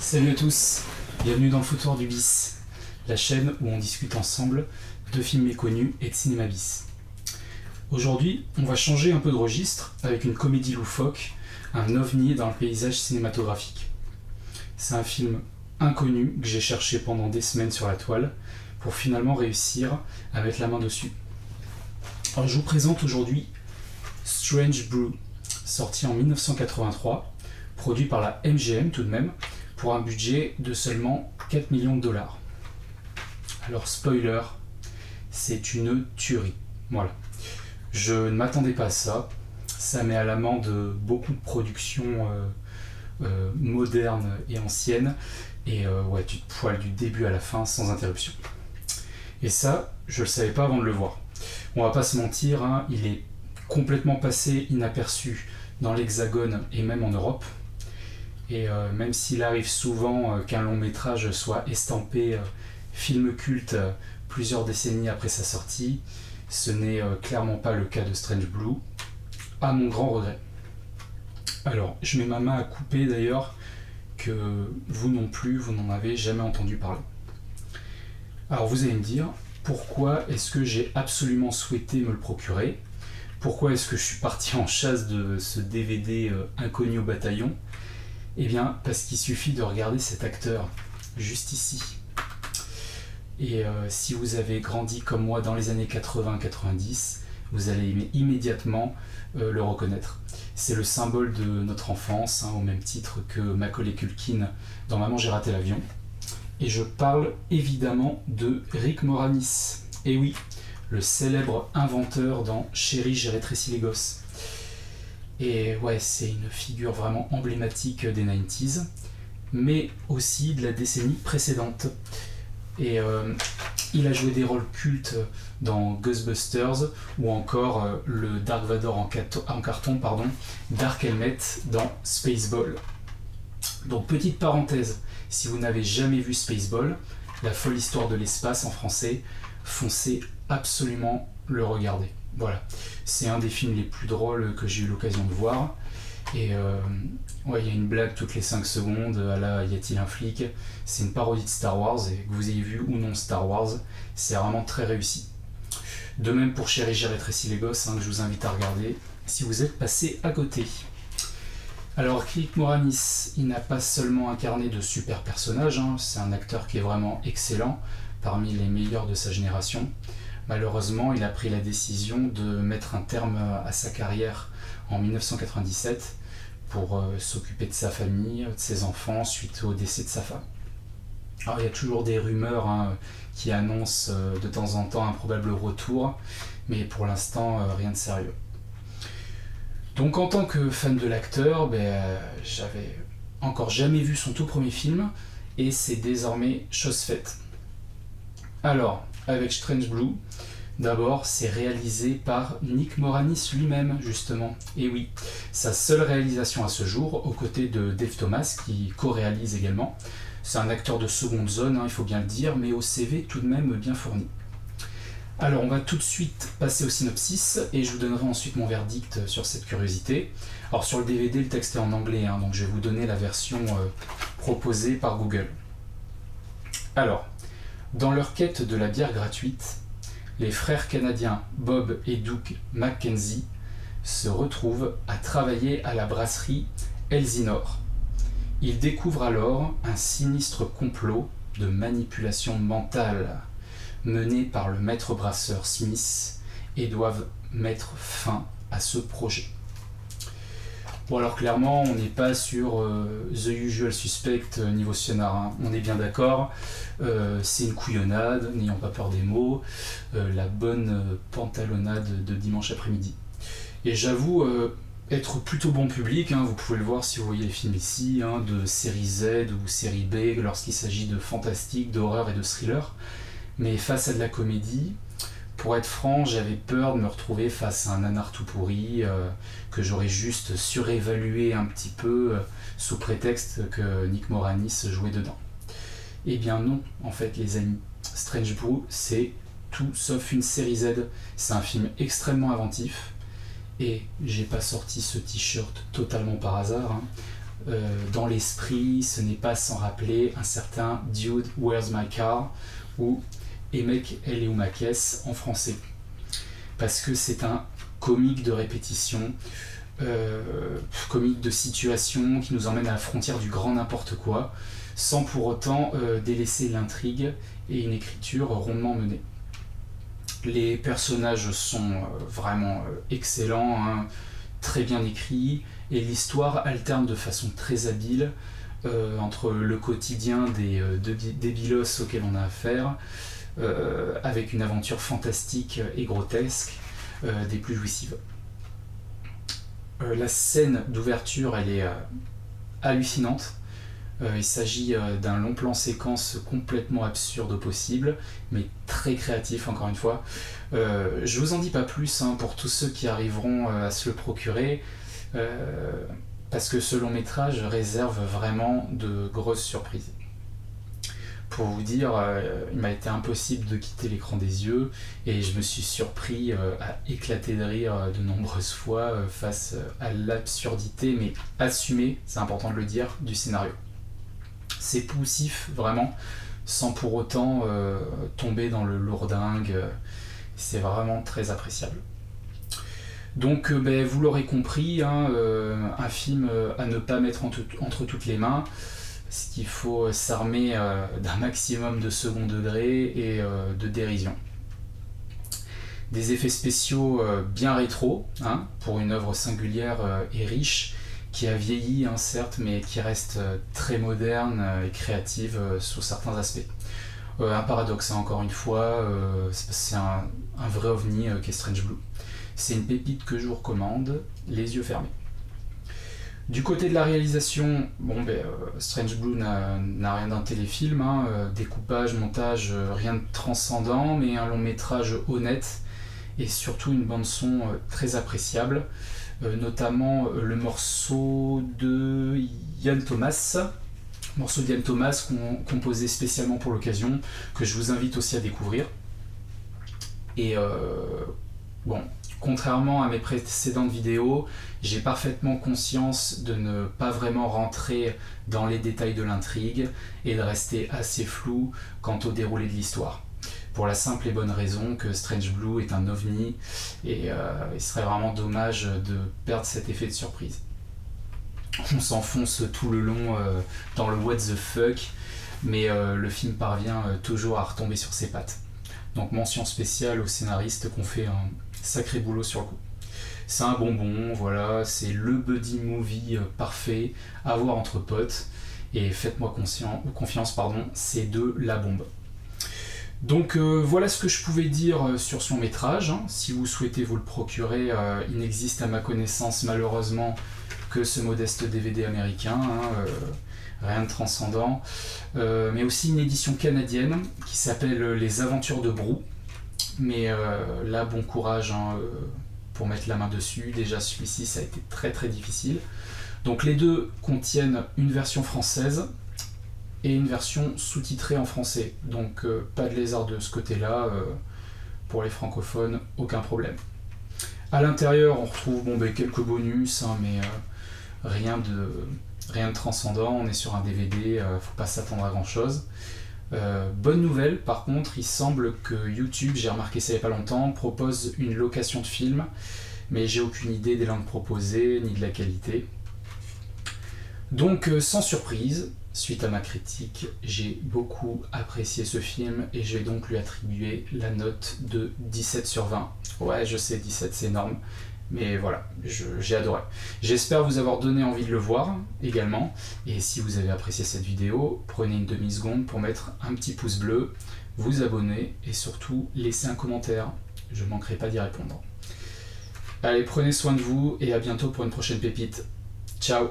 Salut à tous, bienvenue dans le foutoir du bis, la chaîne où on discute ensemble de films méconnus et de cinéma bis. Aujourd'hui, on va changer un peu de registre avec une comédie loufoque, un ovni dans le paysage cinématographique. C'est un film inconnu que j'ai cherché pendant des semaines sur la toile pour finalement réussir à mettre la main dessus. Alors je vous présente aujourd'hui Strange Brew, sorti en 1983, produit par la MGM tout de même, pour un budget de seulement 4 millions de dollars. Alors spoiler, c'est une tuerie. Voilà. Je ne m'attendais pas à ça. Ça met à l'amende beaucoup de productions modernes et anciennes. Et ouais, tu te poiles du début à la fin sans interruption. Et ça, je le savais pas avant de le voir. On va pas se mentir, hein, il est complètement passé inaperçu dans l'Hexagone et même en Europe. Et même s'il arrive souvent qu'un long métrage soit estampé film culte plusieurs décennies après sa sortie, ce n'est clairement pas le cas de Strange Brew, à mon grand regret. Alors, je mets ma main à couper d'ailleurs que vous non plus, vous n'en avez jamais entendu parler. Alors vous allez me dire, pourquoi est-ce que j'ai absolument souhaité me le procurer? Pourquoi est-ce que je suis parti en chasse de ce DVD inconnu au bataillon? Eh bien, parce qu'il suffit de regarder cet acteur, juste ici. Et si vous avez grandi comme moi dans les années 80-90, vous allez immédiatement le reconnaître. C'est le symbole de notre enfance, hein, au même titre que Macaulay Culkin dans Maman j'ai raté l'avion. Et je parle évidemment de Rick Moranis. Et oui, le célèbre inventeur dans Chérie, j'ai rétréci les gosses. Et ouais, c'est une figure vraiment emblématique des 90s, mais aussi de la décennie précédente. Et il a joué des rôles cultes dans Ghostbusters ou encore le Dark Vador en carton, Dark Helmet dans Spaceball. Donc petite parenthèse, si vous n'avez jamais vu Spaceball, la folle histoire de l'espace en français, foncez absolument le regarder. Voilà, c'est un des films les plus drôles que j'ai eu l'occasion de voir. Et ouais, il y a une blague toutes les 5 secondes, à la y a-t-il un flic? C'est une parodie de Star Wars, et que vous ayez vu ou non Star Wars, c'est vraiment très réussi. De même pour Chérie, j'ai rétréci les gosses, hein, que je vous invite à regarder si vous êtes passé à côté. Alors Rick Moranis, il n'a pas seulement incarné de super personnages, hein, c'est un acteur qui est vraiment excellent, parmi les meilleurs de sa génération. Malheureusement, il a pris la décision de mettre un terme à sa carrière en 1997 pour s'occuper de sa famille, de ses enfants, suite au décès de sa femme. Alors il y a toujours des rumeurs hein, qui annoncent de temps en temps un probable retour, mais pour l'instant, rien de sérieux. Donc en tant que fan de l'acteur, j'avais encore jamais vu son tout premier film, et c'est désormais chose faite. Alors, avec Strange Brew, d'abord, c'est réalisé par Rick Moranis lui-même, justement. Et oui, sa seule réalisation à ce jour, aux côtés de Dave Thomas, qui co-réalise également. C'est un acteur de seconde zone, hein, il faut bien le dire, mais au CV tout de même bien fourni. Alors, on va tout de suite passer au synopsis, et je vous donnerai ensuite mon verdict sur cette curiosité. Alors, sur le DVD, le texte est en anglais, hein, donc je vais vous donner la version proposée par Google. Alors, dans leur quête de la bière gratuite, les frères canadiens Bob et Doug McKenzie se retrouvent à travailler à la brasserie Elsinore. Ils découvrent alors un sinistre complot de manipulation mentale mené par le maître brasseur Smith et doivent mettre fin à ce projet. Bon alors clairement on n'est pas sur The Usual Suspect niveau scénar, hein. On est bien d'accord, c'est une couillonnade, n'ayant pas peur des mots, la bonne pantalonnade de dimanche après-midi. Et j'avoue être plutôt bon public, hein, vous pouvez le voir si vous voyez les films ici, hein, de série Z ou série B lorsqu'il s'agit de fantastique, d'horreur et de thriller, mais face à de la comédie, pour être franc, j'avais peur de me retrouver face à un nanar tout pourri que j'aurais juste surévalué un petit peu sous prétexte que Rick Moranis jouait dedans. Eh bien non, en fait les amis, Strange Brew c'est tout sauf une série Z, c'est un film extrêmement inventif et j'ai pas sorti ce t-shirt totalement par hasard, hein. dans l'esprit, ce n'est pas sans rappeler un certain Dude, Where's My Car ou Et mec, elle est où ma caisse en français. Parce que c'est un comique de répétition, comique de situation qui nous emmène à la frontière du grand n'importe quoi, sans pour autant délaisser l'intrigue et une écriture rondement menée. Les personnages sont vraiment excellents, hein, très bien écrits, et l'histoire alterne de façon très habile entre le quotidien des débilos auxquels on a affaire, avec une aventure fantastique et grotesque, des plus jouissives. La scène d'ouverture, elle est hallucinante. Il s'agit d'un long plan séquence complètement absurde au possible, mais très créatif encore une fois. Je vous en dis pas plus hein, pour tous ceux qui arriveront à se le procurer, parce que ce long métrage réserve vraiment de grosses surprises. Pour vous dire, il m'a été impossible de quitter l'écran des yeux et je me suis surpris à éclater de rire de nombreuses fois face à l'absurdité, mais assumée, c'est important de le dire, du scénario. C'est poussif vraiment, sans pour autant tomber dans le lourdingue, c'est vraiment très appréciable. Donc vous l'aurez compris, hein, un film à ne pas mettre entre toutes les mains, parce qu'il faut s'armer d'un maximum de second degré et de dérision. Des effets spéciaux bien rétro, hein, pour une œuvre singulière et riche, qui a vieilli, hein, certes, mais qui reste très moderne et créative sous certains aspects. Un paradoxe, hein, encore une fois, c'est un vrai ovni qu'est Strange Blue. C'est une pépite que je vous recommande, les yeux fermés. Du côté de la réalisation, Strange Blue n'a rien d'un téléfilm, hein, découpage, montage, rien de transcendant, mais un long métrage honnête et surtout une bande son très appréciable, notamment le morceau de Ian Thomas, composé spécialement pour l'occasion, que je vous invite aussi à découvrir. Et contrairement à mes précédentes vidéos, j'ai parfaitement conscience de ne pas vraiment rentrer dans les détails de l'intrigue et de rester assez flou quant au déroulé de l'histoire. Pour la simple et bonne raison que Strange Blue est un ovni et il serait vraiment dommage de perdre cet effet de surprise. On s'enfonce tout le long dans le what the fuck, mais le film parvient toujours à retomber sur ses pattes. Donc mention spéciale aux scénaristes qui ont fait un sacré boulot sur le coup. C'est un bonbon, voilà, c'est le buddy movie parfait à voir entre potes, et faites-moi confiance, c'est de la bombe. Donc voilà ce que je pouvais dire sur son métrage. Si vous souhaitez vous le procurer, il n'existe à ma connaissance malheureusement que ce modeste DVD américain, hein, rien de transcendant, mais aussi une édition canadienne qui s'appelle Les Aventures de Brou. Mais là, bon courage hein, pour mettre la main dessus. Déjà, celui-ci, ça a été très très difficile. Donc les deux contiennent une version française et une version sous-titrée en français. Donc pas de lézard de ce côté-là. Pour les francophones, aucun problème. À l'intérieur, on retrouve quelques bonus, hein, mais rien de transcendant. On est sur un DVD, faut pas s'attendre à grand-chose. Bonne nouvelle, par contre, il semble que YouTube, j'ai remarqué ça il n'y a pas longtemps, propose une location de film, mais j'ai aucune idée des langues proposées, ni de la qualité. Donc, sans surprise, suite à ma critique, j'ai beaucoup apprécié ce film et je vais donc lui attribuer la note de 17 sur 20. Ouais, je sais, 17 c'est énorme. Mais voilà, j'ai adoré. J'espère vous avoir donné envie de le voir également. Et si vous avez apprécié cette vidéo, prenez une demi-seconde pour mettre un petit pouce bleu, vous abonner et surtout laisser un commentaire. Je ne manquerai pas d'y répondre. Allez, prenez soin de vous et à bientôt pour une prochaine pépite. Ciao!